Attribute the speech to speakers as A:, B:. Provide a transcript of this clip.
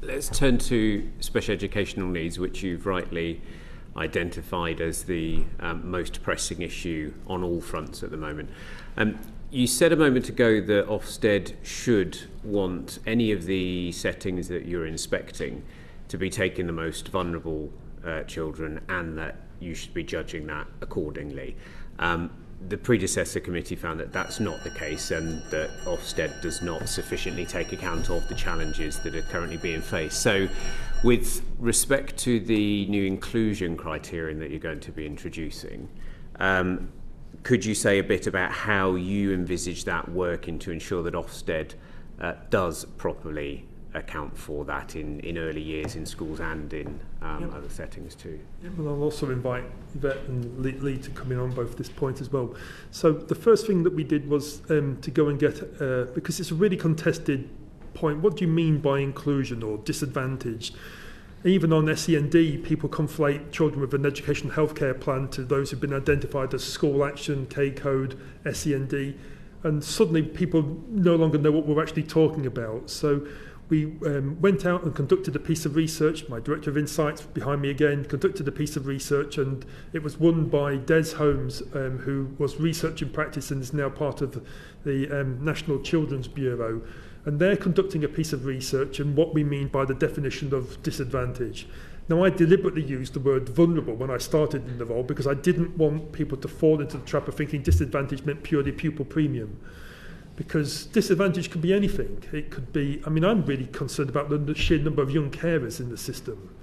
A: Let's turn to special educational needs, which you've rightly identified as the most pressing issue on all fronts at the moment. You said a moment ago that Ofsted should want any of the settings that you're inspecting to be taking the most vulnerable children, and that you should be judging that accordingly. The predecessor committee found that that's not the case, and that Ofsted does not sufficiently take account of the challenges that are currently being faced. So with respect to the new inclusion criterion that you're going to be introducing, could you say a bit about how you envisage that working to ensure that Ofsted does properly account for that in early years in schools and in other settings too?
B: Yeah, well, I'll also invite Yvette and Lee to come in on both this point as well. So the first thing that we did was to go and get, because it's a really contested point, what do you mean by inclusion or disadvantage? Even on SEND, people conflate children with an educational healthcare plan to those who've been identified as school action, K-code, SEND, and suddenly people no longer know what we're actually talking about. So we went out and conducted a piece of research. My Director of Insights behind me again conducted a piece of research, and it was won by Des Holmes, who was research in practice and is now part of the National Children's Bureau. And they're conducting a piece of research and what we mean by the definition of disadvantage. Now, I deliberately used the word vulnerable when I started in the role because I didn't want people to fall into the trap of thinking disadvantage meant purely pupil premium. Because disadvantage could be anything. It could be, I'm really concerned about the sheer number of young carers in the system.